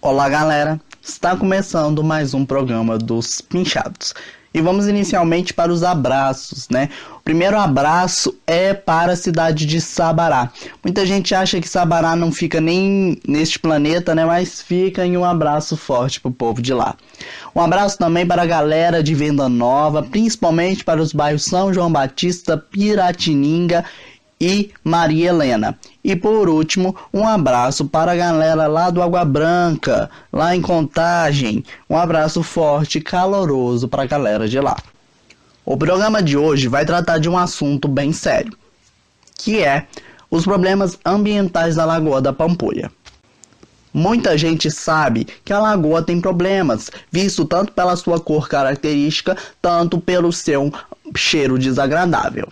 Olá galera, está começando mais um programa dos Pinchados. E vamos inicialmente para os abraços, né? O primeiro abraço é para a cidade de Sabará. Muita gente acha que Sabará não fica nem neste planeta, né? Mas fica em um abraço forte para o povo de lá. Um abraço também para a galera de Venda Nova, principalmente para os bairros São João Batista, Piratininga e Maria Helena. E por último, um abraço para a galera lá do Água Branca, lá em Contagem. Um abraço forte e caloroso para a galera de lá. O programa de hoje vai tratar de um assunto bem sério, que é os problemas ambientais da Lagoa da Pampulha. Muita gente sabe que a lagoa tem problemas, visto tanto pela sua cor característica, tanto pelo seu cheiro desagradável.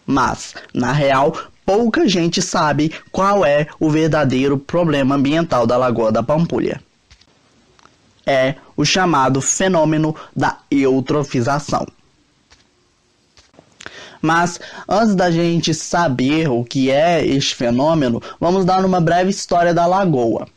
Mas, na real, pouca gente sabe qual é o verdadeiro problema ambiental da Lagoa da Pampulha. É o chamado fenômeno da eutrofização. Mas, antes da gente saber o que é este fenômeno, vamos dar uma breve história da lagoa.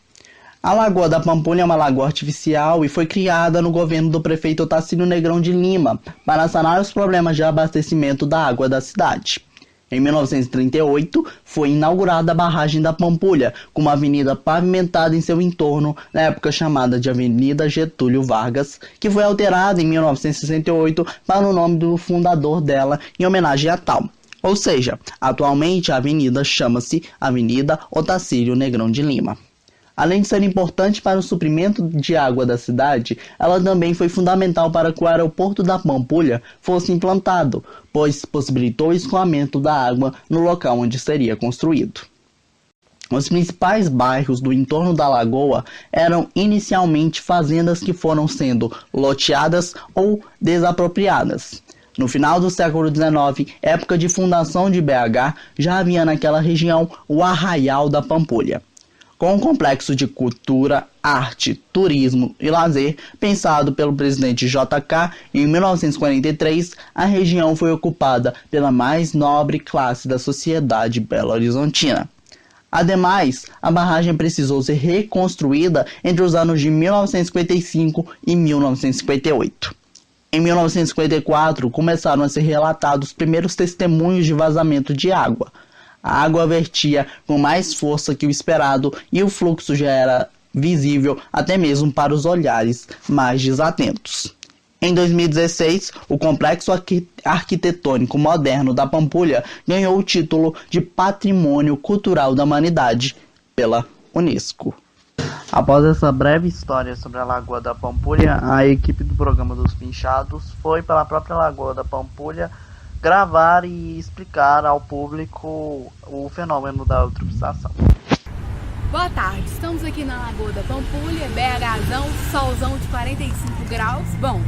A Lagoa da Pampulha é uma lagoa artificial e foi criada no governo do prefeito Otacílio Negrão de Lima para sanar os problemas de abastecimento da água da cidade. Em 1938, foi inaugurada a barragem da Pampulha, com uma avenida pavimentada em seu entorno, na época chamada de Avenida Getúlio Vargas, que foi alterada em 1968 para o nome do fundador dela, em homenagem a tal. Ou seja, atualmente a avenida chama-se Avenida Otacílio Negrão de Lima. Além de ser importante para o suprimento de água da cidade, ela também foi fundamental para que o aeroporto da Pampulha fosse implantado, pois possibilitou o escoamento da água no local onde seria construído. Os principais bairros do entorno da lagoa eram inicialmente fazendas que foram sendo loteadas ou desapropriadas. No final do século XIX, época de fundação de BH, já havia naquela região o Arraial da Pampulha. Com um complexo de cultura, arte, turismo e lazer, pensado pelo presidente JK, em 1943, a região foi ocupada pela mais nobre classe da sociedade belo-horizontina. Ademais, a barragem precisou ser reconstruída entre os anos de 1955 e 1958. Em 1954, começaram a ser relatados os primeiros testemunhos de vazamento de água. A água vertia com mais força que o esperado e o fluxo já era visível até mesmo para os olhares mais desatentos. Em 2016, o complexo arquitetônico moderno da Pampulha ganhou o título de Patrimônio Cultural da Humanidade pela Unesco. Após essa breve história sobre a Lagoa da Pampulha, a equipe do programa dos Pinchados foi pela própria Lagoa da Pampulha gravar e explicar ao público o fenômeno da eutrofização. Boa tarde, estamos aqui na Lagoa da Pampulha, BHzão, solzão de 45 graus. Bom,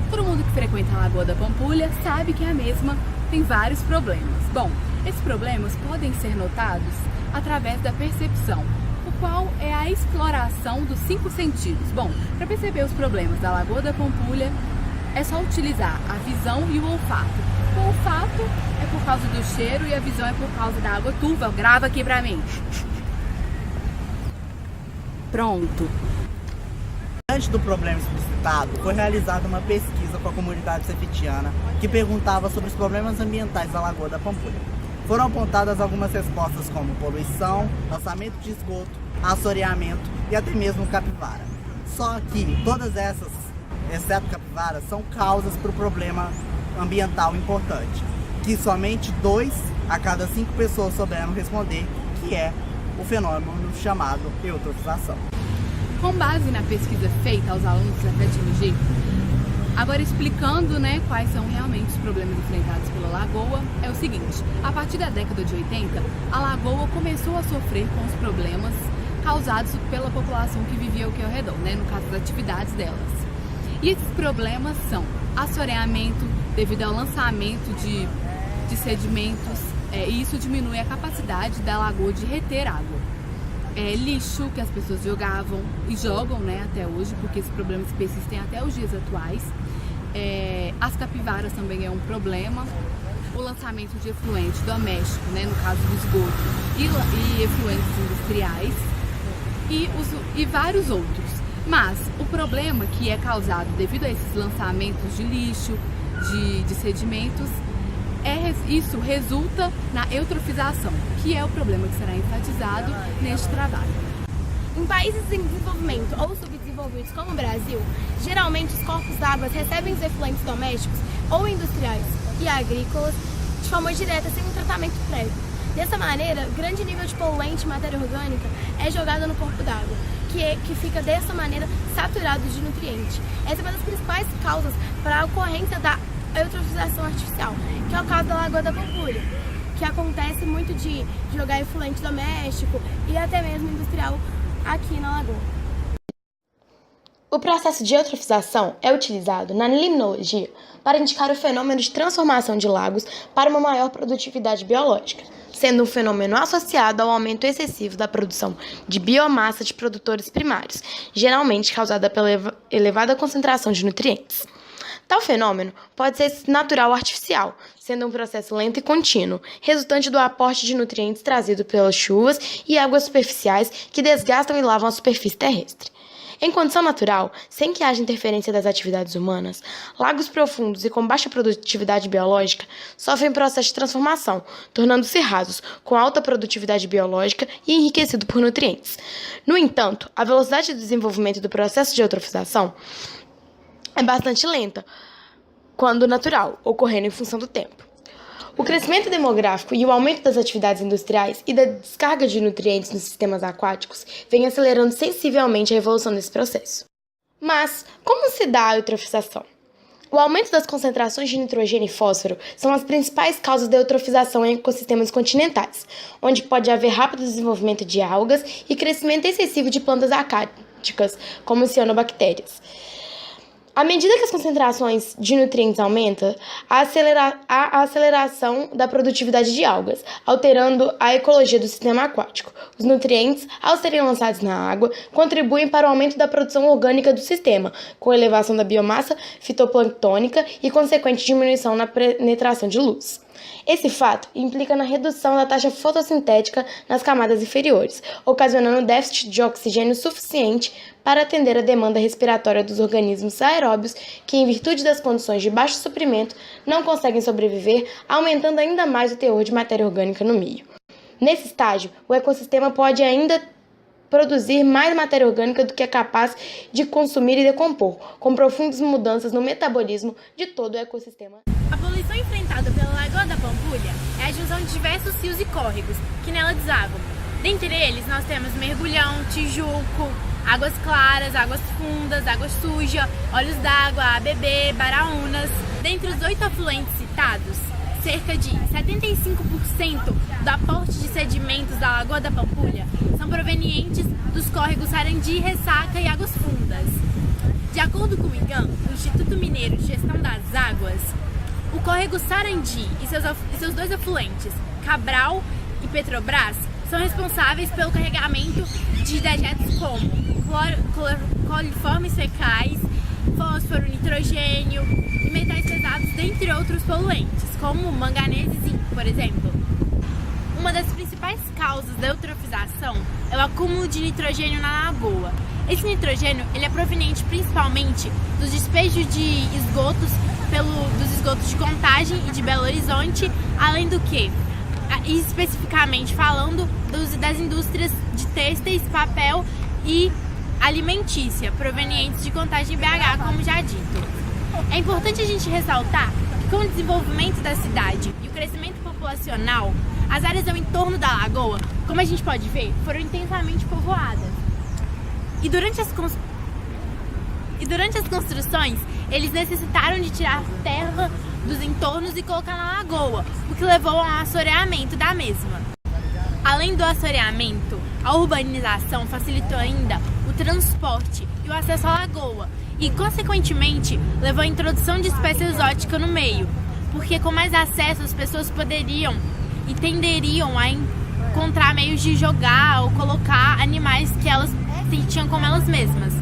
todo mundo que frequenta a Lagoa da Pampulha sabe que a mesma tem vários problemas. Bom, esses problemas podem ser notados através da percepção, o qual é a exploração dos 5 sentidos. Bom, para perceber os problemas da Lagoa da Pampulha, é só utilizar a visão e o olfato. O olfato é por causa do cheiro e a visão é por causa da água turva. Grava aqui pra mim. Pronto. Diante do problema explicitado, foi realizada uma pesquisa com a comunidade cefetiana que perguntava sobre os problemas ambientais da Lagoa da Pampulha. Foram apontadas algumas respostas como poluição, lançamento de esgoto, assoreamento e até mesmo capivara. Só que todas essas, exceto capivara, são causas para o problema ambiental importante, que somente 2 a cada 5 pessoas souberam responder, que é o fenômeno chamado eutrofização. Com base na pesquisa feita aos alunos da FETMG, agora explicando quais são realmente os problemas enfrentados pela lagoa, é o seguinte: a partir da década de 80, a lagoa começou a sofrer com os problemas causados pela população que vivia aqui ao redor, no caso das atividades delas. E esses problemas são assoreamento devido ao lançamento de sedimentos, e isso diminui a capacidade da lagoa de reter água. Lixo que as pessoas jogavam e jogam até hoje, porque esses problemas persistem até os dias atuais. As capivaras também é um problema. O lançamento de efluente doméstico, no caso do esgoto, e efluentes industriais. e vários outros. Mas o problema que é causado devido a esses lançamentos de lixo, de sedimentos, isso resulta na eutrofização, que é o problema que será enfatizado neste trabalho. Em países em desenvolvimento ou subdesenvolvidos como o Brasil, geralmente os corpos d'água recebem os efluentes domésticos ou industriais e agrícolas de forma direta, sem um tratamento prévio. Dessa maneira, grande nível de poluente e matéria orgânica é jogada no corpo d'água, que fica dessa maneira saturado de nutrientes. Essa é uma das principais causas para a ocorrência da eutrofização artificial, que é o caso da Lagoa da Pampulha, que acontece muito de jogar efluente doméstico e até mesmo industrial aqui na lagoa. O processo de eutrofização é utilizado na limnologia para indicar o fenômeno de transformação de lagos para uma maior produtividade biológica, sendo um fenômeno associado ao aumento excessivo da produção de biomassa de produtores primários, geralmente causada pela elevada concentração de nutrientes. Tal fenômeno pode ser natural ou artificial, sendo um processo lento e contínuo, resultante do aporte de nutrientes trazido pelas chuvas e águas superficiais que desgastam e lavam a superfície terrestre. Em condição natural, sem que haja interferência das atividades humanas, lagos profundos e com baixa produtividade biológica sofrem processo de transformação, tornando-se rasos, com alta produtividade biológica e enriquecido por nutrientes. No entanto, a velocidade de desenvolvimento do processo de eutrofização é bastante lenta, quando natural, ocorrendo em função do tempo. O crescimento demográfico e o aumento das atividades industriais e da descarga de nutrientes nos sistemas aquáticos vem acelerando sensivelmente a evolução desse processo. Mas, como se dá a eutrofização? O aumento das concentrações de nitrogênio e fósforo são as principais causas da eutrofização em ecossistemas continentais, onde pode haver rápido desenvolvimento de algas e crescimento excessivo de plantas aquáticas, como cianobactérias. À medida que as concentrações de nutrientes aumentam, há a aceleração da produtividade de algas, alterando a ecologia do sistema aquático. Os nutrientes, ao serem lançados na água, contribuem para o aumento da produção orgânica do sistema, com elevação da biomassa fitoplânctônica e consequente diminuição na penetração de luz. Esse fato implica na redução da taxa fotossintética nas camadas inferiores, ocasionando déficit de oxigênio suficiente para atender a demanda respiratória dos organismos aeróbios que, em virtude das condições de baixo suprimento, não conseguem sobreviver, aumentando ainda mais o teor de matéria orgânica no meio. Nesse estágio, o ecossistema pode ainda produzir mais matéria orgânica do que é capaz de consumir e decompor, com profundas mudanças no metabolismo de todo o ecossistema. A poluição enfrentada pela Lagoa da Pampulha é a junção de diversos rios e córregos que nela desagam. Dentre eles, nós temos Mergulhão, Tijuco, Águas Claras, Águas Fundas, Água Suja, Olhos d'Água, ABB, Baraúnas. Dentre os 8 afluentes citados, cerca de 75% do aporte de sedimentos da Lagoa da Pampulha são provenientes dos córregos Sarandi, Ressaca e Águas Fundas. De acordo com o IGAM, o Instituto Mineiro de Gestão das Águas, o córrego Sarandi e seus 2 afluentes, Cabral e Petrobras, são responsáveis pelo carregamento de dejetos como coliformes fecais, fósforo, nitrogênio e metais pesados, dentre outros poluentes, como manganês e zinco, por exemplo. Uma das principais causas da eutrofização é o acúmulo de nitrogênio na lagoa. Esse nitrogênio ele é proveniente principalmente dos despejos de esgotos, dos esgotos de Contagem e de Belo Horizonte, além do que, especificamente falando, das indústrias de têxteis, papel e alimentícia, provenientes de Contagem e BH, como já dito. É importante a gente ressaltar que com o desenvolvimento da cidade e o crescimento populacional, as áreas ao entorno da lagoa, como a gente pode ver, foram intensamente povoadas. E durante as construções, eles necessitaram de tirar terra dos entornos e colocar na lagoa, o que levou ao assoreamento da mesma. Além do assoreamento, a urbanização facilitou ainda o transporte e o acesso à lagoa e, consequentemente, levou à introdução de espécies exóticas no meio, porque com mais acesso as pessoas poderiam e tenderiam a encontrar meios de jogar ou colocar animais que elas sentiam como elas mesmas.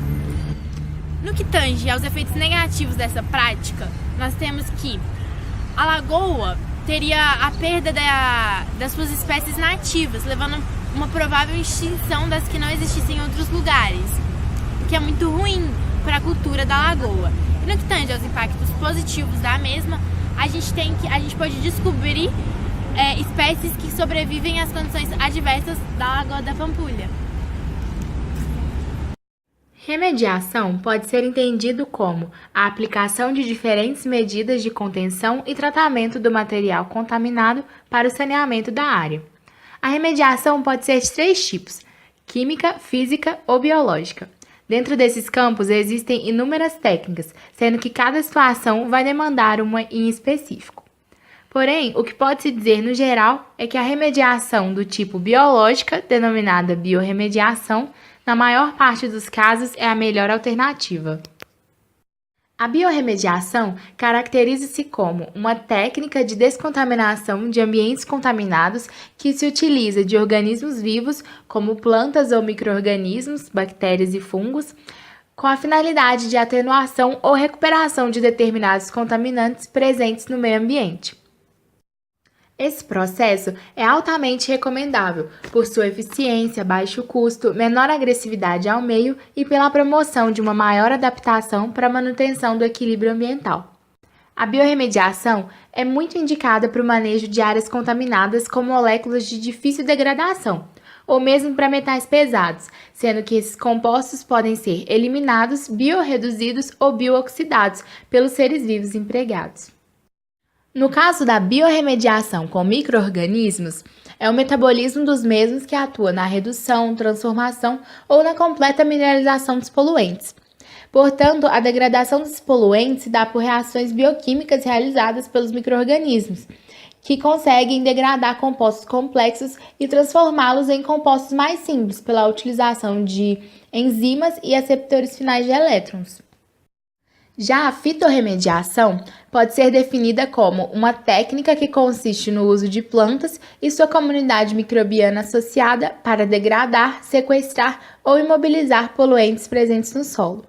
No que tange aos efeitos negativos dessa prática, nós temos que a lagoa teria a perda das suas espécies nativas, levando uma provável extinção das que não existissem em outros lugares, o que é muito ruim para a cultura da lagoa. E no que tange aos impactos positivos da mesma, a gente pode descobrir espécies que sobrevivem às condições adversas da Lagoa da Pampulha. Remediação pode ser entendido como a aplicação de diferentes medidas de contenção e tratamento do material contaminado para o saneamento da área. A remediação pode ser de 3 tipos: química, física ou biológica. Dentro desses campos existem inúmeras técnicas, sendo que cada situação vai demandar uma em específico. Porém, o que pode-se dizer no geral é que a remediação do tipo biológica, denominada biorremediação, na maior parte dos casos é a melhor alternativa. A biorremediação caracteriza-se como uma técnica de descontaminação de ambientes contaminados que se utiliza de organismos vivos, como plantas ou micro-organismos, bactérias e fungos, com a finalidade de atenuação ou recuperação de determinados contaminantes presentes no meio ambiente. Esse processo é altamente recomendável por sua eficiência, baixo custo, menor agressividade ao meio e pela promoção de uma maior adaptação para a manutenção do equilíbrio ambiental. A biorremediação é muito indicada para o manejo de áreas contaminadas com moléculas de difícil degradação, ou mesmo para metais pesados, sendo que esses compostos podem ser eliminados, biorreduzidos ou biooxidados pelos seres vivos empregados. No caso da biorremediação com micro-organismos, é o metabolismo dos mesmos que atua na redução, transformação ou na completa mineralização dos poluentes. Portanto, a degradação dos poluentes se dá por reações bioquímicas realizadas pelos micro-organismos, que conseguem degradar compostos complexos e transformá-los em compostos mais simples pela utilização de enzimas e aceptores finais de elétrons. Já a fitorremediação pode ser definida como uma técnica que consiste no uso de plantas e sua comunidade microbiana associada para degradar, sequestrar ou imobilizar poluentes presentes no solo.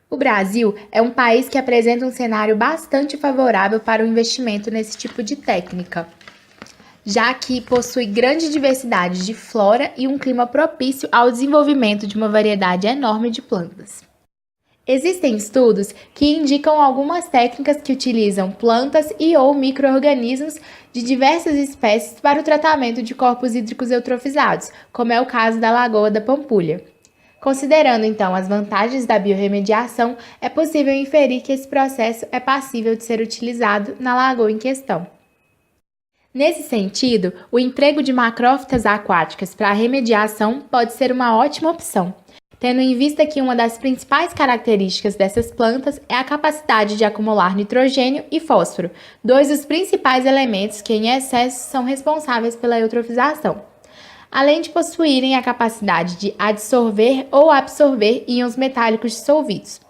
O Brasil é um país que apresenta um cenário bastante favorável para o investimento nesse tipo de técnica, já que possui grande diversidade de flora e um clima propício ao desenvolvimento de uma variedade enorme de plantas. Existem estudos que indicam algumas técnicas que utilizam plantas e ou micro-organismos de diversas espécies para o tratamento de corpos hídricos eutrofizados, como é o caso da Lagoa da Pampulha. Considerando, então, as vantagens da biorremediação, é possível inferir que esse processo é passível de ser utilizado na lagoa em questão. Nesse sentido, o emprego de macrófitas aquáticas para a remediação pode ser uma ótima opção, tendo em vista que uma das principais características dessas plantas é a capacidade de acumular nitrogênio e fósforo, 2 dos principais elementos que, em excesso, são responsáveis pela eutrofização, além de possuírem a capacidade de adsorver ou absorver íons metálicos dissolvidos.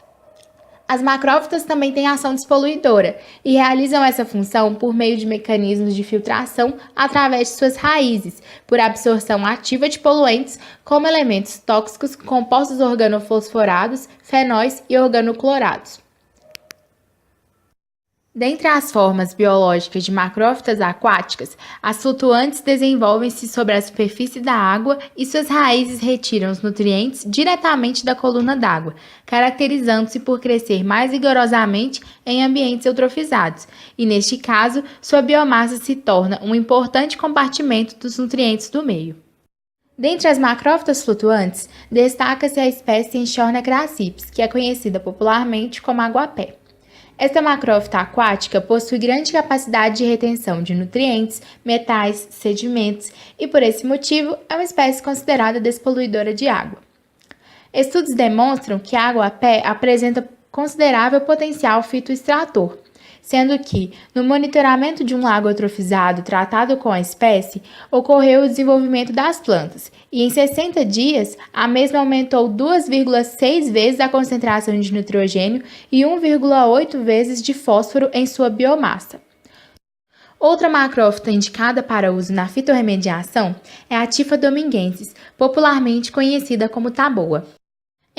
As macrófitas também têm ação despoluidora e realizam essa função por meio de mecanismos de filtração através de suas raízes, por absorção ativa de poluentes como elementos tóxicos, compostos organofosforados, fenóis e organoclorados. Dentre as formas biológicas de macrófitas aquáticas, as flutuantes desenvolvem-se sobre a superfície da água e suas raízes retiram os nutrientes diretamente da coluna d'água, caracterizando-se por crescer mais vigorosamente em ambientes eutrofizados, e neste caso, sua biomassa se torna um importante compartimento dos nutrientes do meio. Dentre as macrófitas flutuantes, destaca-se a espécie Enchornia crassipes, que é conhecida popularmente como aguapé. Esta macrófita aquática possui grande capacidade de retenção de nutrientes, metais, sedimentos e, por esse motivo, é uma espécie considerada despoluidora de água. Estudos demonstram que a aguapé apresenta considerável potencial fitoextrator, sendo que, no monitoramento de um lago eutrofizado tratado com a espécie, ocorreu o desenvolvimento das plantas, e em 60 dias, a mesma aumentou 2,6 vezes a concentração de nitrogênio e 1,8 vezes de fósforo em sua biomassa. Outra macrófita indicada para uso na fitorremediação é a Typha dominguensis, popularmente conhecida como taboa.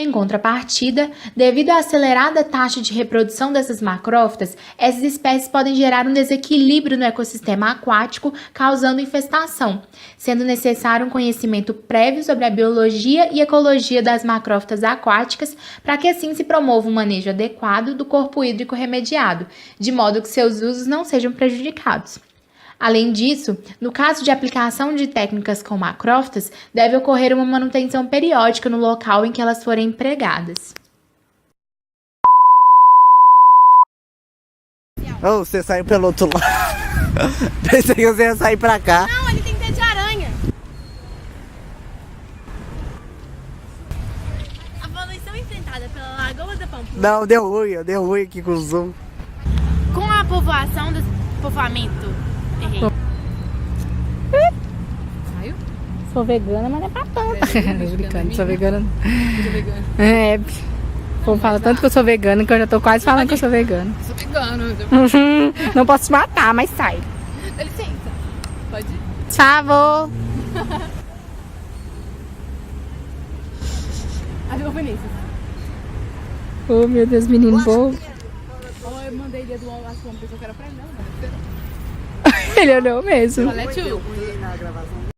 Em contrapartida, devido à acelerada taxa de reprodução dessas macrófitas, essas espécies podem gerar um desequilíbrio no ecossistema aquático, causando infestação, sendo necessário um conhecimento prévio sobre a biologia e ecologia das macrófitas aquáticas para que assim se promova um manejo adequado do corpo hídrico remediado, de modo que seus usos não sejam prejudicados. Além disso, no caso de aplicação de técnicas com macrófitas, deve ocorrer uma manutenção periódica no local em que elas forem empregadas. Oh, você saiu pelo outro lado. Pensei que você ia sair pra cá. Não, ele tem teia de aranha. A poluição enfrentada pela Lagoa da Pampulha Não, deu ruim aqui com o zoom. com a povoação do povoamento. Errei. Saiu? Sou vegana, mas não é pra tanto. Tô brincando, Sou vegana. Sou vegana. É, o povo fala tanto que eu sou vegana que eu já tô quase falando que eu sou vegana. Sou vegano. Não posso te matar, mas sai. Dá licença. Pode ir? Tchau! Ali o Vinícius. Oh, meu Deus, menino bom. Ó, eu mandei ele do acho que uma pessoa que era pra ele, não. Ele olhou mesmo. Valeu, tio. Na gravação